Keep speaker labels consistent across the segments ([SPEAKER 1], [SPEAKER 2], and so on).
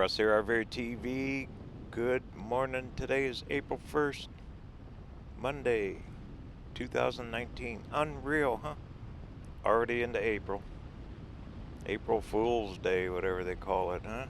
[SPEAKER 1] Russ here, RVerTV. Good morning. Today is April 1st, Monday, 2019. Unreal, huh? Already into April. April Fool's Day, whatever they call it, huh?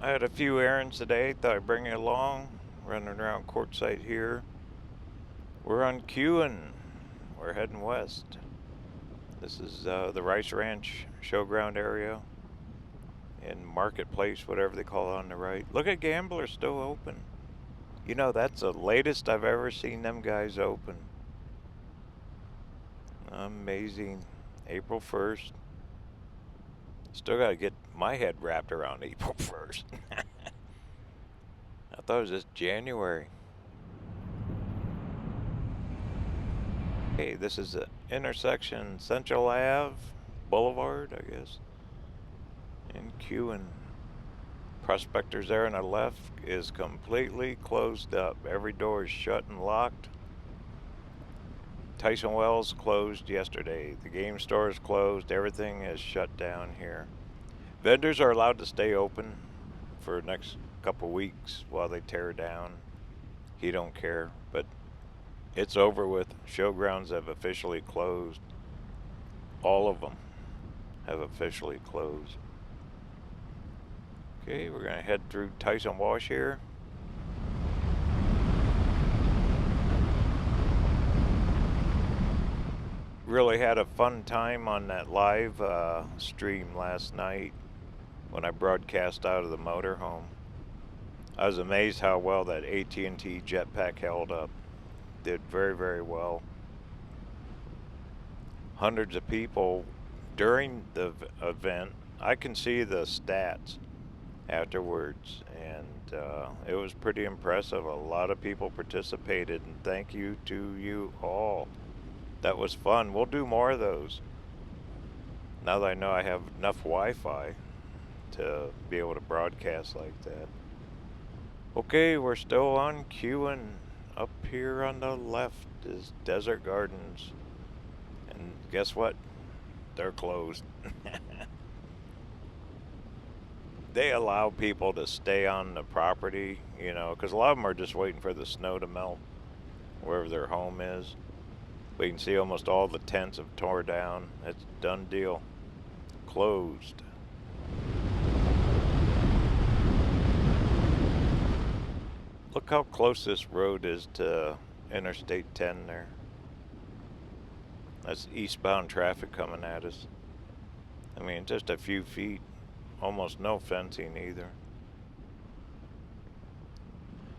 [SPEAKER 1] I had a few errands today. Thought I'd bring you along. Running around Quartzsite here. We're on Queuing. We're heading west. This is the Rice Ranch showground area in Marketplace, whatever they call it on the right. Look at Gambler still open. You know, that's the latest I've ever seen them guys open. Amazing. April 1st. Still got to get my head wrapped around April 1st. I thought it was just January. Hey, this is the intersection Central Ave Boulevard, I guess, in Queuing. Prospectors there on the left is completely closed up. Every door is shut and locked. Tyson Wells closed yesterday. The game store is closed. Everything is shut down here. Vendors are allowed to stay open for the next couple weeks while they tear down. He don't care, but it's over with. Showgrounds have officially closed. All of them have officially closed. Okay, we're gonna head through Tyson Wash here. Really had a fun time on that live stream last night when I broadcast out of the motorhome. I was amazed how well that AT&T jetpack held up. Did very, very well. Hundreds of people during the event. I can see the stats afterwards, and it was pretty impressive. A lot of people participated, and thank you to you all. That was fun. We'll do more of those now that I know I have enough Wi-Fi to be able to broadcast like that. Okay, we're still on Queuing. Up here on the left is Desert Gardens, and guess what? They're closed. They allow people to stay on the property, you know, because a lot of them are just waiting for the snow to melt wherever their home is. But you can see almost all the tents have tore down. It's a done deal. Closed. Look how close this road is to Interstate 10 there. That's eastbound traffic coming at us. I mean, just a few feet. Almost no fencing either.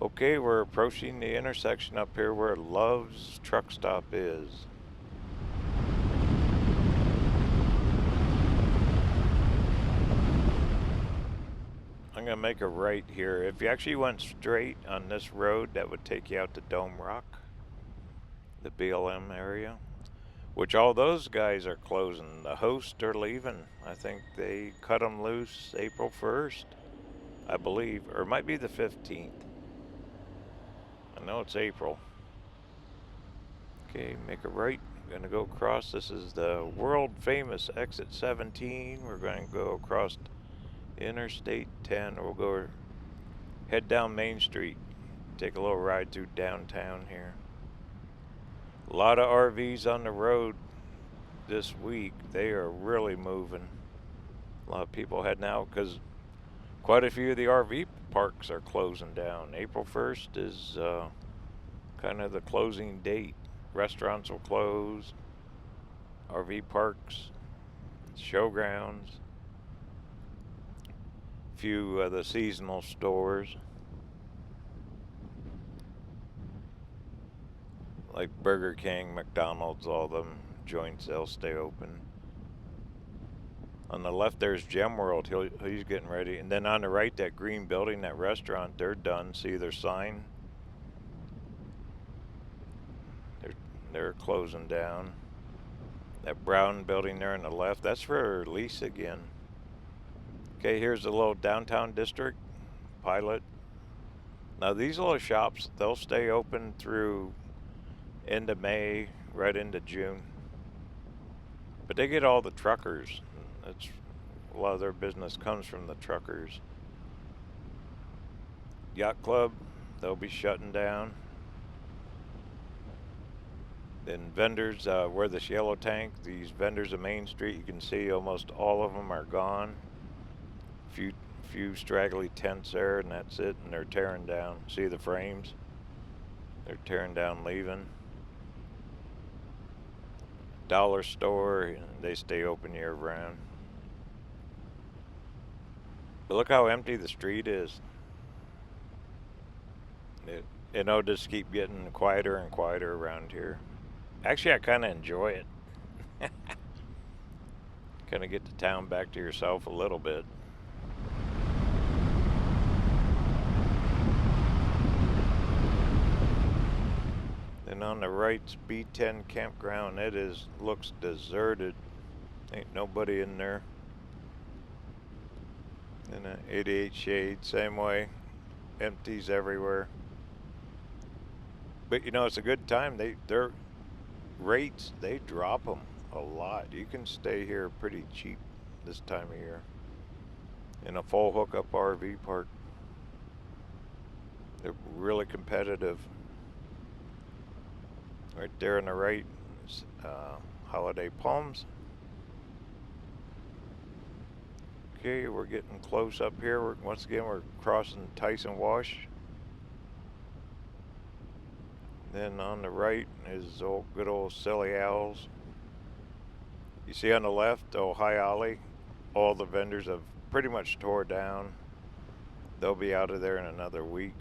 [SPEAKER 1] Okay, we're approaching the intersection up here where Love's truck stop is. I'm gonna make a right here. If you actually went straight on this road, that would take you out to Dome Rock, the BLM area, which all those guys are closing. The hosts are leaving. I think they cut them loose April 1st, I believe, or it might be the 15th. I know it's April. Okay, make a right. We're gonna go across. This is the world famous exit 17. We're going to go across Interstate 10. We'll go head down Main Street. Take a little ride through downtown here. A lot of RVs on the road this week. They are really moving. A lot of people heading out because quite a few of the RV parks are closing down. April 1st is kind of the closing date. Restaurants will close, RV parks, showgrounds, a few of the seasonal stores like Burger King, McDonald's, all them joints, they'll stay open. On the left there's Gem World. He's getting ready. And then on the right, that green building, that restaurant, they're done. See their sign? They're closing down. That brown building there on the left, that's for lease again. Okay, here's the little downtown district pilot. Now these little shops, they'll stay open through end of May, right into June. But they get all the truckers. That's a lot of their business comes from the truckers. Yacht Club, they'll be shutting down. Then vendors, where this yellow tank, these vendors of Main Street, you can see almost all of them are gone. Few straggly tents there, and that's it. And they're tearing down. See the frames? They're tearing down, leaving. Dollar store, they stay open year round. But look how empty the street is. It'll just keep getting quieter and quieter around here. Actually, I kind of enjoy it. Kind of get the town back to yourself a little bit. Then on the right's B10 campground. It looks deserted. Ain't nobody in there. And an 88 shade, same way. Empties everywhere. But you know, it's a good time. Their rates, they drop them a lot. You can stay here pretty cheap this time of year in a full hookup RV park. They're really competitive. Right there on the right is Holiday Palms. Okay, we're getting close up here. Once again, we're crossing Tyson Wash. Then on the right is good old Silly Owls. You see on the left, High Ollie, all the vendors have pretty much tore down. They'll be out of there in another week.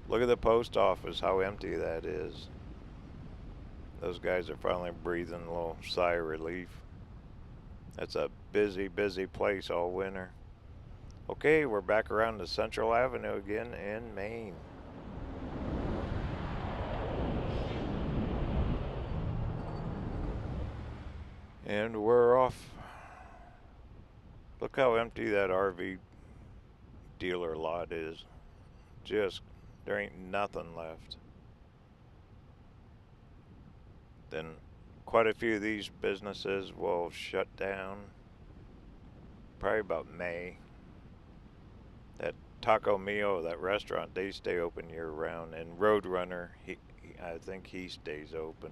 [SPEAKER 1] Look at the post office, how empty that is. Those guys are finally breathing a little sigh of relief. That's a busy, busy place all winter. Okay, we're back around to Central Avenue again in Maine. And we're off. Look how empty that RV dealer lot is. There ain't nothing left. Then quite a few of these businesses will shut down probably about May. That Taco Mio, that restaurant, they stay open year round. And Roadrunner, I think he stays open.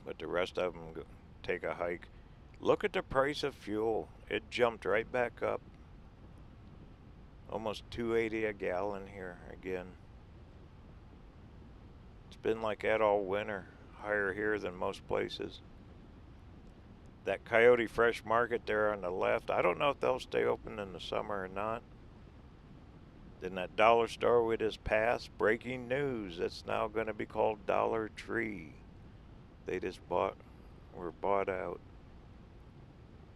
[SPEAKER 1] But the rest of them take a hike. Look at the price of fuel. It jumped right back up. Almost $2.80 a gallon here again. It's been like that all winter. Higher here than most places. That Coyote Fresh Market there on the left, I don't know if they'll stay open in the summer or not. Then that dollar store we just passed, breaking news, it's now going to be called Dollar Tree. They just were bought out.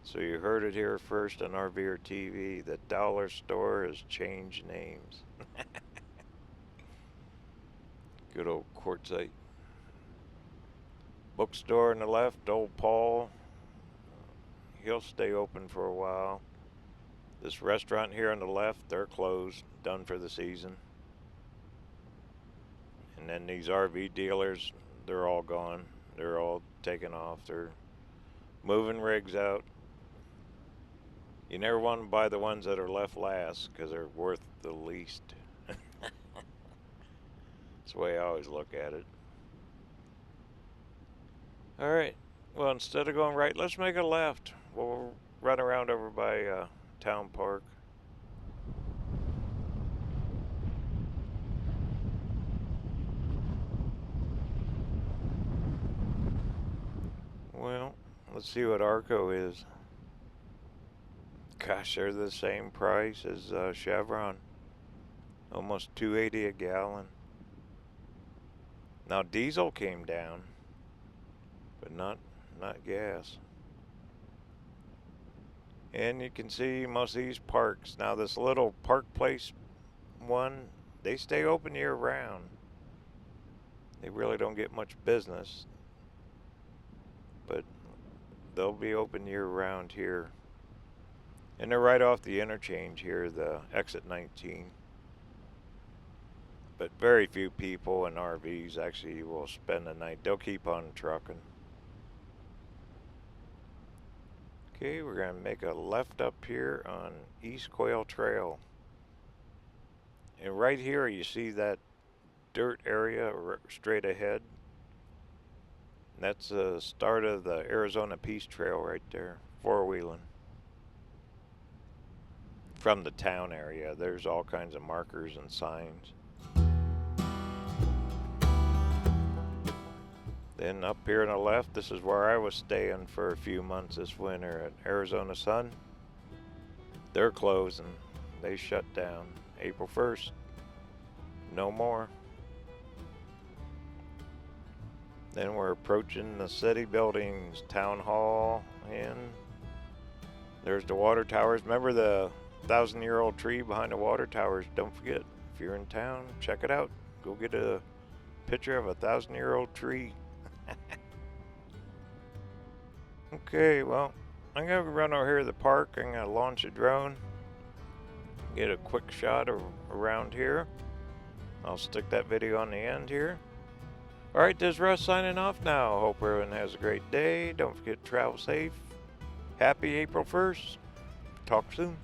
[SPEAKER 1] So you heard it here first on RVerTV. The dollar store has changed names. Good old Quartzsite. Bookstore on the left, old Paul. He'll stay open for a while. This restaurant here on the left, they're closed, done for the season. And then these RV dealers, they're all gone. They're all taken off. They're moving rigs out. You never want to buy the ones that are left last because they're worth the least. That's the way I always look at it. All right. Well, instead of going right, let's make a left. We'll run around over by Town Park. Well, let's see what Arco is. Gosh, they're the same price as Chevron. Almost $2.80 a gallon. Now diesel came down, but not gas. And you can see most of these parks. Now this little Park Place one, they stay open year round. They really don't get much business, but they'll be open year round here. And they're right off the interchange here, the exit 19. but very few people in RVs actually will spend the night. They'll keep on trucking. Okay, we're going to make a left up here on East Quail Trail. And right here you see that dirt area straight ahead. That's the start of the Arizona Peace Trail right there, four-wheeling. From the town area, there's all kinds of markers and signs. Then up here on the left, this is where I was staying for a few months this winter at Arizona Sun. They're closing. They shut down April 1st. No more. Then we're approaching the city buildings, town hall, and there's the water towers. Remember the 1,000-year-old tree behind the water towers? Don't forget, if you're in town, check it out. Go get a picture of a 1,000-year-old tree. Okay, well, I'm gonna run over here to the park. I'm gonna launch a drone, get a quick shot around here. I'll stick that video on the end here. Alright, this is Russ signing off now. Hope everyone has a great day. Don't forget to travel safe. Happy April 1st. Talk soon.